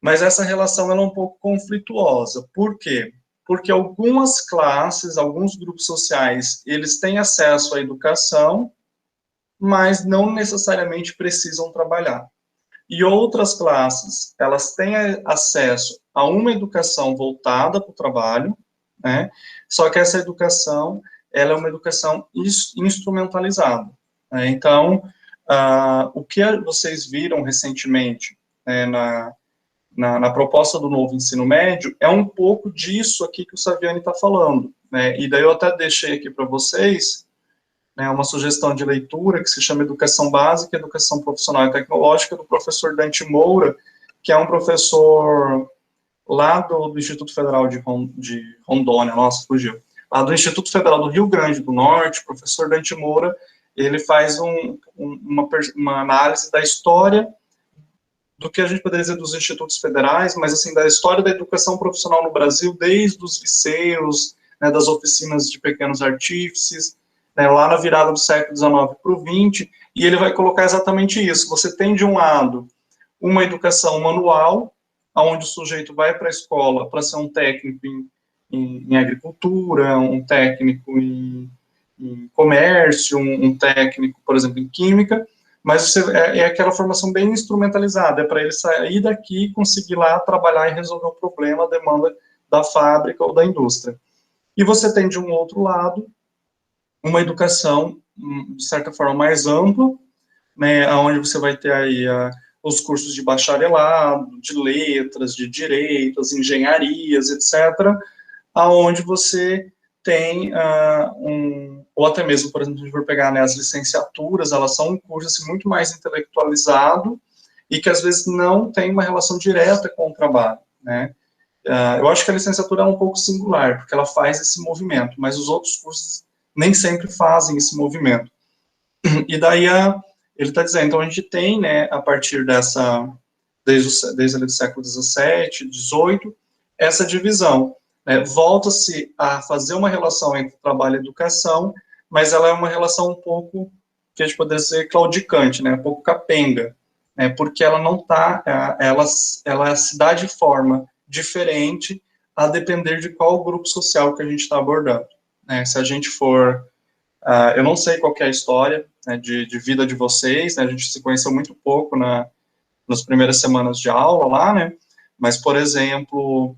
mas essa relação ela é um pouco conflituosa. Por quê? Porque algumas classes, alguns grupos sociais, eles têm acesso à educação, mas não necessariamente precisam trabalhar. E outras classes, elas têm acesso a uma educação voltada para o trabalho, né? Só que essa educação, ela é uma educação instrumentalizada, né? Então, o que vocês viram recentemente, né, na proposta do novo ensino médio é um pouco disso aqui que o Saviani está falando, né? E daí eu até deixei aqui para vocês, né, uma sugestão de leitura que se chama Educação Básica, Educação Profissional e Tecnológica, do professor Dante Moura, que é um professor lá do Instituto Federal de Rondônia, nossa, fugiu, lá do Federal do Rio Grande do Norte. O professor Dante Moura, ele faz uma análise da história do que a gente poderia dizer dos institutos federais, mas assim, da história da educação profissional no Brasil, desde os liceus, né, das oficinas de pequenos artífices, né, lá na virada do século XIX para o XX, e ele vai colocar exatamente isso. Você tem, de um lado, uma educação manual, onde o sujeito vai para a escola para ser um técnico em agricultura, um técnico em comércio, um técnico, por exemplo, em química, mas é aquela formação bem instrumentalizada, é para ele sair daqui e conseguir lá trabalhar e resolver o problema, a demanda da fábrica ou da indústria. E você tem, de um outro lado, uma educação, de certa forma, mais ampla, né, onde você vai ter aí os cursos de bacharelado, de letras, de direito, as engenharias, etc., aonde você tem ou até mesmo, por exemplo, se a gente for pegar, né, as licenciaturas, elas são um curso assim, muito mais intelectualizado e que às vezes não tem uma relação direta com o trabalho, né? Eu acho que a licenciatura é um pouco singular, porque ela faz esse movimento, mas os outros cursos nem sempre fazem esse movimento. E daí ele está dizendo, então a gente tem, né, a partir desde ali do século XVII, XVIII, essa divisão. Né, volta-se a fazer uma relação entre trabalho e educação, mas ela é uma relação um pouco, que a gente poderia dizer, claudicante, né, um pouco capenga, né, porque ela não está, ela se dá de forma diferente a depender de qual grupo social que a gente está abordando. Né, se a gente for eu não sei qual é a história, né, de vida de vocês, né, a gente se conheceu muito pouco nas primeiras semanas de aula lá, né, mas, por exemplo,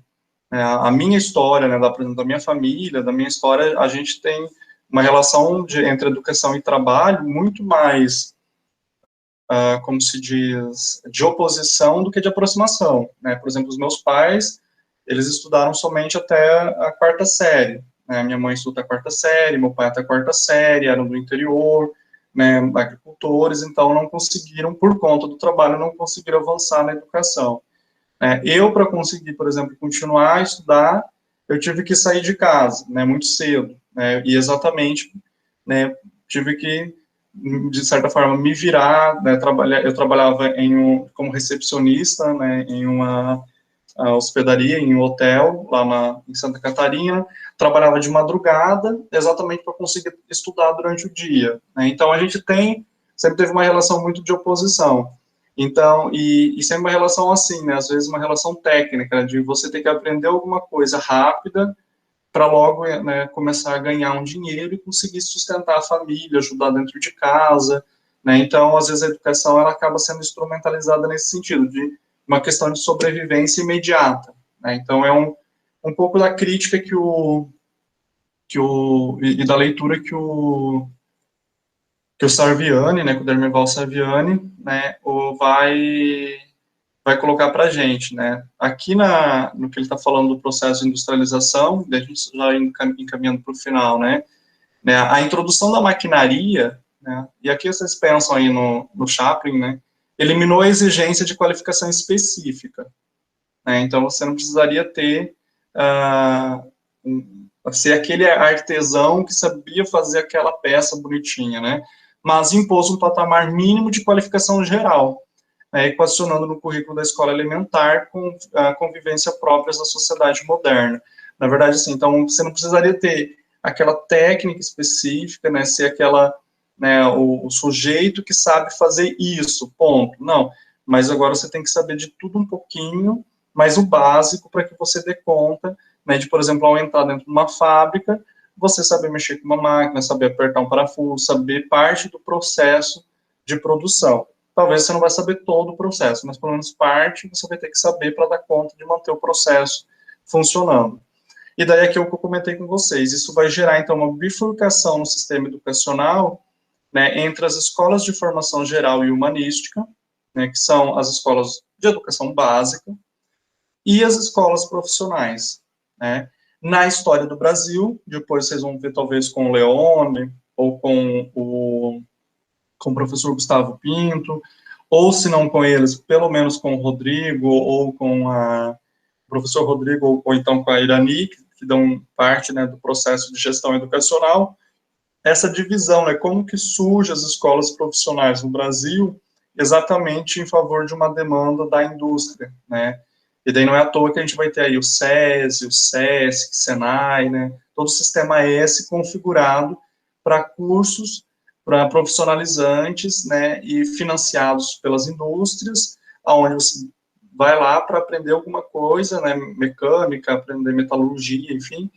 a minha história, né, da minha família, da minha história, a gente tem uma relação entre educação e trabalho muito mais, como se diz, de oposição do que de aproximação, né, por exemplo, os meus pais, eles estudaram somente até a quarta série, né, minha mãe estuda a quarta série, meu pai até a quarta série, eram do interior, né, agricultores, então não conseguiram, por conta do trabalho, não conseguiram avançar na educação. Eu, para conseguir, por exemplo, continuar a estudar, eu tive que sair de casa, né, muito cedo, né, e exatamente, né, tive que, de certa forma, me virar, né, eu trabalhava como recepcionista, né, em uma hospedaria, em um hotel, lá em Santa Catarina, trabalhava de madrugada, exatamente para conseguir estudar durante o dia, né, então a gente sempre teve uma relação muito de oposição. Então, e sempre uma relação assim, né, às vezes uma relação técnica, né, de você ter que aprender alguma coisa rápida para logo, né, começar a ganhar um dinheiro e conseguir sustentar a família, ajudar dentro de casa, né, então, às vezes a educação, ela acaba sendo instrumentalizada nesse sentido, de uma questão de sobrevivência imediata, né, então é um pouco da crítica e da leitura que o Sarviani, né, que o Dermival Sarviani, né, vai colocar para a gente, né? Aqui no que ele está falando do processo de industrialização, a gente já encaminhando para o final, né? A introdução da maquinaria, né? E aqui vocês pensam aí no Chaplin, né? Eliminou a exigência de qualificação específica, né? Então você não precisaria ter ser aquele artesão que sabia fazer aquela peça bonitinha, né? Mas impôs um patamar mínimo de qualificação geral, equacionando no currículo da escola elementar com a convivência próprias da sociedade moderna. Na verdade, assim, então, você não precisaria ter aquela técnica específica, né, ser né, o sujeito que sabe fazer isso, ponto. Não, mas agora você tem que saber de tudo um pouquinho, mas o básico para que você dê conta, né, de, por exemplo, ao entrar dentro de uma fábrica, você saber mexer com uma máquina, saber apertar um parafuso, saber parte do processo de produção. Talvez você não vai saber todo o processo, mas pelo menos parte você vai ter que saber para dar conta de manter o processo funcionando. E daí aqui é o que eu comentei com vocês, isso vai gerar então uma bifurcação no sistema educacional, né, entre as escolas de formação geral e humanística, né, que são as escolas de educação básica, e as escolas profissionais, né. Na história do Brasil, depois vocês vão ver talvez com o Leone, ou com o professor Gustavo Pinto, ou se não com eles, pelo menos com o Rodrigo, ou com o professor Rodrigo, ou então com a Irani, que dão parte, né, do processo de gestão educacional, essa divisão, né, como que surge as escolas profissionais no Brasil, exatamente em favor de uma demanda da indústria, né, e daí não é à toa que a gente vai ter aí o SESI, o SESC, Senai, né, todo o sistema S configurado para cursos, para profissionalizantes, né, e financiados pelas indústrias, aonde você vai lá para aprender alguma coisa, né, mecânica, aprender metalurgia, enfim,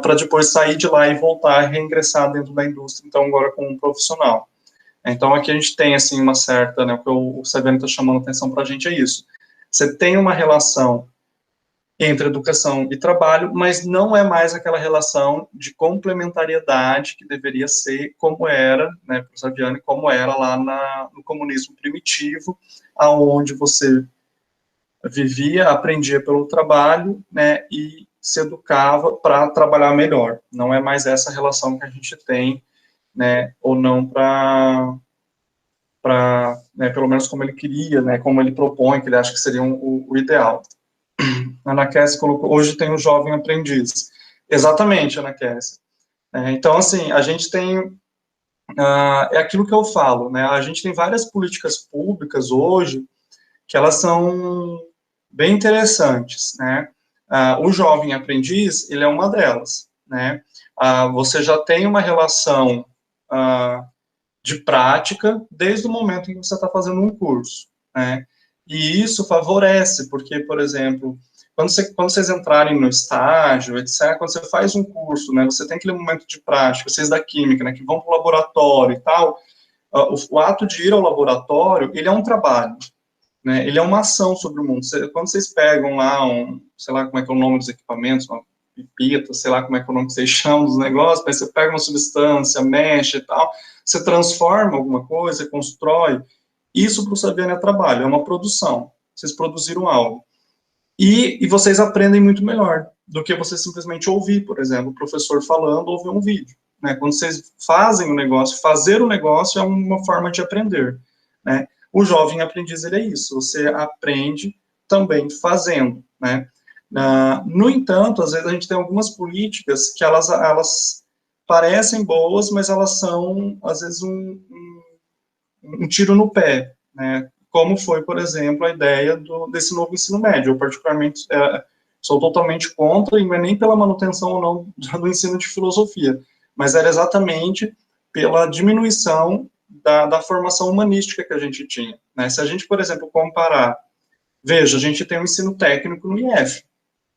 para depois sair de lá e voltar a reingressar dentro da indústria, então agora como um profissional. Então aqui a gente tem, assim, uma certa, né, o que o Severo está chamando a atenção para a gente é isso. Você tem uma relação entre educação e trabalho, mas não é mais aquela relação de complementariedade que deveria ser como era, né, para o Saviani, como era lá no comunismo primitivo, aonde você vivia, aprendia pelo trabalho, né, e se educava para trabalhar melhor. Não é mais essa relação que a gente tem, né, ou não né, pelo menos como ele queria, né, como ele propõe, que ele acha que seria o ideal. A Ana Cassie colocou, hoje tem o jovem aprendiz. Exatamente, Ana Cassie. Então, assim, a gente tem, é aquilo que eu falo, né, a gente tem várias políticas públicas hoje que elas são bem interessantes, né. O jovem aprendiz, ele é uma delas, né. Você já tem uma relação de prática desde o momento em que você está fazendo um curso, né? E isso favorece, porque, por exemplo, quando vocês entrarem no estágio, etc., quando você faz um curso, né, você tem aquele momento de prática, vocês da química, né, que vão para o laboratório e tal, o ato de ir ao laboratório, ele é um trabalho, né, ele é uma ação sobre o mundo. Quando vocês pegam lá, sei lá como é que é o nome dos equipamentos, uma pipeta, sei lá como é que é o nome que vocês chamam dos negócios, mas você pega uma substância, mexe e tal, você transforma alguma coisa, constrói, isso para o Sabiane é trabalho, é uma produção, vocês produziram algo. E vocês aprendem muito melhor do que você simplesmente ouvir, por exemplo, o professor falando ou ver um vídeo. Né? Quando vocês fazem o negócio, fazer o negócio é uma forma de aprender. Né? O jovem aprendiz, ele é isso, você aprende também fazendo. Né? No entanto, às vezes a gente tem algumas políticas que elas parecem boas, mas elas são, às vezes, um tiro no pé, né? Como foi, por exemplo, a ideia desse novo ensino médio. Eu, particularmente, sou totalmente contra, e não é nem pela manutenção ou não do ensino de filosofia, mas era exatamente pela diminuição da formação humanística que a gente tinha. Né? Se a gente, por exemplo, comparar, veja, a gente tem um ensino técnico no IF,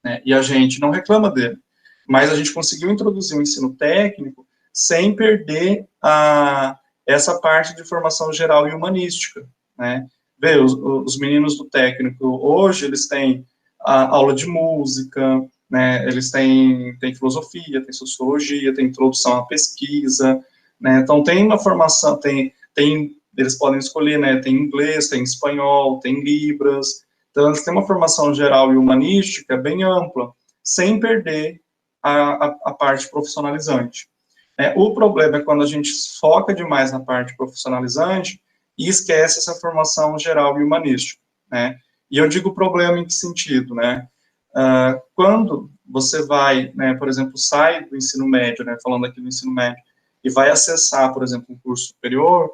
né? E a gente não reclama dele, mas a gente conseguiu introduzir um ensino técnico sem perder essa parte de formação geral e humanística, né? Vê, os meninos do técnico hoje, eles têm aula de música, né? Eles têm filosofia, têm sociologia, têm introdução à pesquisa, né? Então tem uma formação, eles podem escolher, né? Tem inglês, tem espanhol, tem libras. Então eles têm uma formação geral e humanística bem ampla, sem perder a parte profissionalizante. O problema é quando a gente foca demais na parte profissionalizante e esquece essa formação geral e humanística, né? E eu digo problema em que sentido, né? Quando você vai, né, por exemplo, sai do ensino médio, né, falando aqui do ensino médio, e vai acessar, por exemplo, um curso superior,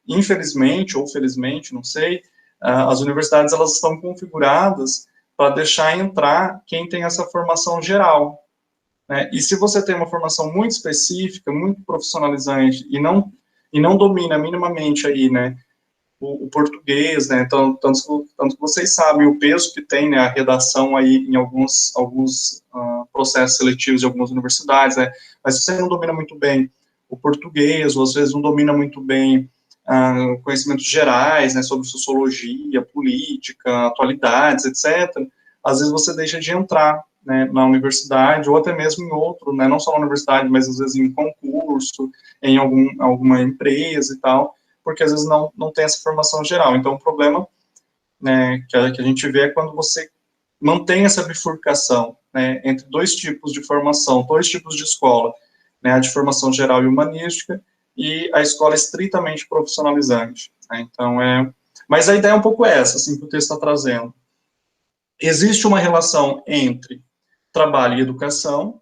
infelizmente, ou felizmente, não sei, as universidades, elas estão configuradas para deixar entrar quem tem essa formação geral, né? E se você tem uma formação muito específica, muito profissionalizante, e não domina minimamente aí, né, o português, né, então, tanto que vocês sabem o peso que tem, né, a redação aí em alguns processos seletivos de algumas universidades, né, mas se você não domina muito bem o português, ou às vezes não domina muito bem conhecimentos gerais, né, sobre sociologia, política, atualidades, etc., às vezes você deixa de entrar, né, na universidade, ou até mesmo em outro, né, não só na universidade, mas às vezes em concurso, em alguma empresa e tal, porque às vezes não tem essa formação geral. Então, o problema, né, que a gente vê é quando você mantém essa bifurcação, né, entre dois tipos de formação, dois tipos de escola, né, a de formação geral e humanística, e a escola estritamente profissionalizante. Né? Então, mas a ideia é um pouco essa, assim, que o texto está trazendo. Existe uma relação entre trabalho e educação,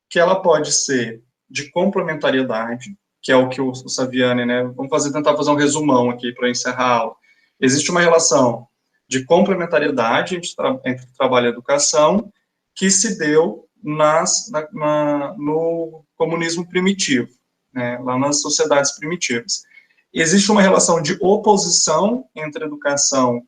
que ela pode ser de complementariedade, que é o que o Saviani, né, vamos tentar fazer um resumão aqui para encerrar a aula. Existe uma relação de complementariedade entre trabalho e educação, que se deu no comunismo primitivo, né, lá nas sociedades primitivas. Existe uma relação de oposição entre educação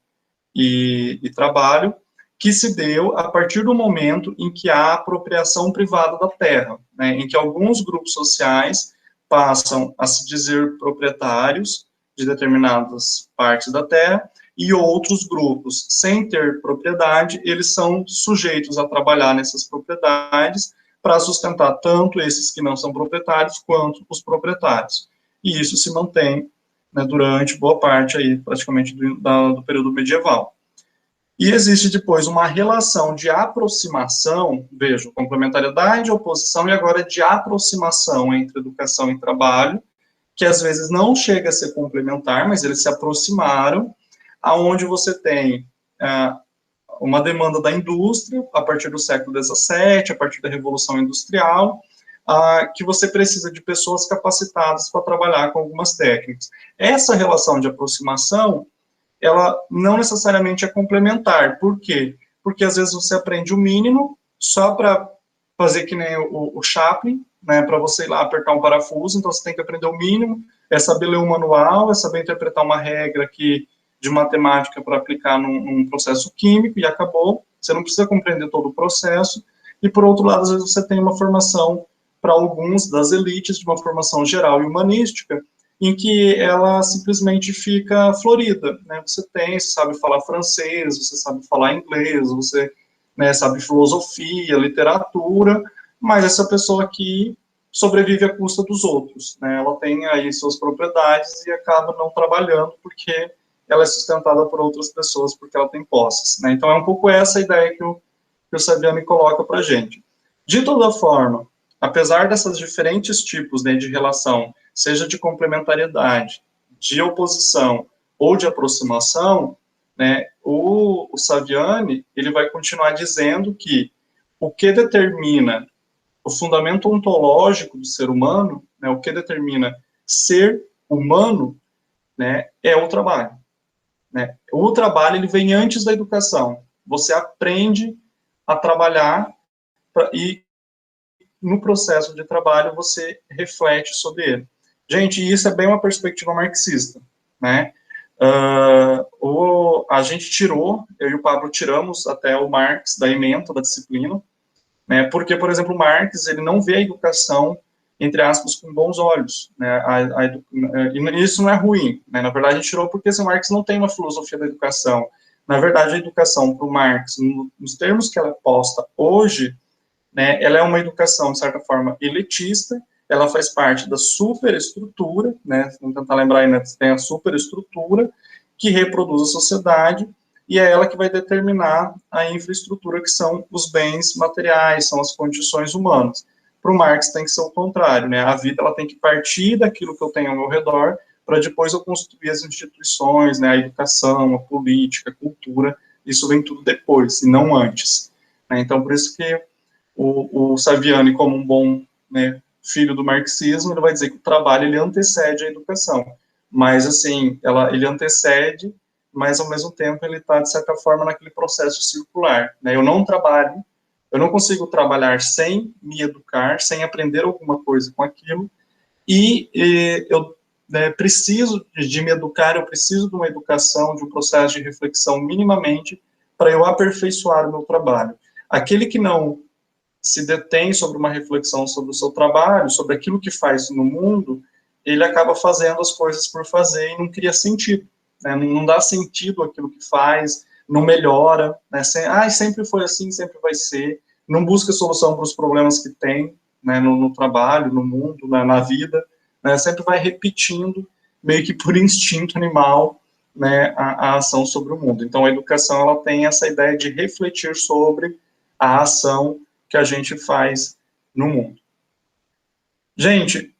e trabalho, que se deu a partir do momento em que há apropriação privada da terra, né, em que alguns grupos sociais passam a se dizer proprietários de determinadas partes da terra, e outros grupos, sem ter propriedade, eles são sujeitos a trabalhar nessas propriedades para sustentar tanto esses que não são proprietários, quanto os proprietários. E isso se mantém né, durante boa parte aí, praticamente, do período medieval. E existe depois uma relação de aproximação, veja, complementariedade, oposição, e agora de aproximação entre educação e trabalho, que às vezes não chega a ser complementar, mas eles se aproximaram, aonde você tem uma demanda da indústria, a partir do século XVII, a partir da Revolução Industrial, que você precisa de pessoas capacitadas para trabalhar com algumas técnicas. Essa relação de aproximação, ela não necessariamente é complementar. Por quê? Porque às vezes você aprende o mínimo só para fazer que nem o Chaplin, né, para você ir lá apertar um parafuso, então você tem que aprender o mínimo, é saber ler um manual, é saber interpretar uma regra aqui de matemática para aplicar num processo químico, e acabou. Você não precisa compreender todo o processo. E, por outro lado, às vezes você tem uma formação, para alguns das elites, de uma formação geral e humanística, em que ela simplesmente fica florida, né? Você sabe falar francês, você sabe falar inglês, você, né, sabe filosofia, literatura, mas essa pessoa aqui sobrevive à custa dos outros, né? Ela tem aí suas propriedades e acaba não trabalhando porque ela é sustentada por outras pessoas, porque ela tem posses, né? Então é um pouco essa a ideia que o Saviani coloca para a gente. De toda forma, apesar dessas diferentes tipos, né, de relação, seja de complementariedade, de oposição ou de aproximação, né, o Saviani, ele vai continuar dizendo que o que determina o fundamento ontológico do ser humano, né, o que determina ser humano, né, é o trabalho. Né? O trabalho, ele vem antes da educação. Você aprende a trabalhar e no processo de trabalho você reflete sobre ele. Gente, isso é bem uma perspectiva marxista, né? A gente tirou, eu e o Pablo tiramos até o Marx da ementa da disciplina, né? Porque, por exemplo, o Marx, ele não vê a educação, entre aspas, com bons olhos, né? E isso não é ruim, né? Na verdade, a gente tirou porque o Marx não tem uma filosofia da educação. Na verdade, a educação para o Marx, nos termos que ela é posta hoje, né, ela é uma educação, de certa forma, elitista, ela faz parte da superestrutura, né, vamos tentar lembrar aí, né, tem a superestrutura que reproduz a sociedade, e é ela que vai determinar a infraestrutura, que são os bens materiais, são as condições humanas. Para o Marx tem que ser o contrário, né, a vida ela tem que partir daquilo que eu tenho ao meu redor, para depois eu construir as instituições, né, a educação, a política, a cultura, isso vem tudo depois, e não antes. Né, então, por isso que o Saviani, como um bom, né, filho do marxismo, ele vai dizer que o trabalho ele antecede a educação, mas assim, ele antecede, mas ao mesmo tempo ele está de certa forma naquele processo circular, né? Eu não trabalho, eu não consigo trabalhar sem me educar, sem aprender alguma coisa com aquilo, e eu, né, preciso de me educar, eu preciso de uma educação, de um processo de reflexão minimamente para eu aperfeiçoar o meu trabalho. Aquele que não se detém sobre uma reflexão sobre o seu trabalho, sobre aquilo que faz no mundo, ele acaba fazendo as coisas por fazer e não cria sentido, né? Não dá sentido aquilo que faz, não melhora, né? Sempre foi assim, sempre vai ser, não busca solução para os problemas que tem, né, no trabalho, no mundo, na vida, né? Sempre vai repetindo, meio que por instinto animal, né, a ação sobre o mundo. Então, a educação, ela tem essa ideia de refletir sobre a ação que a gente faz no mundo. Gente,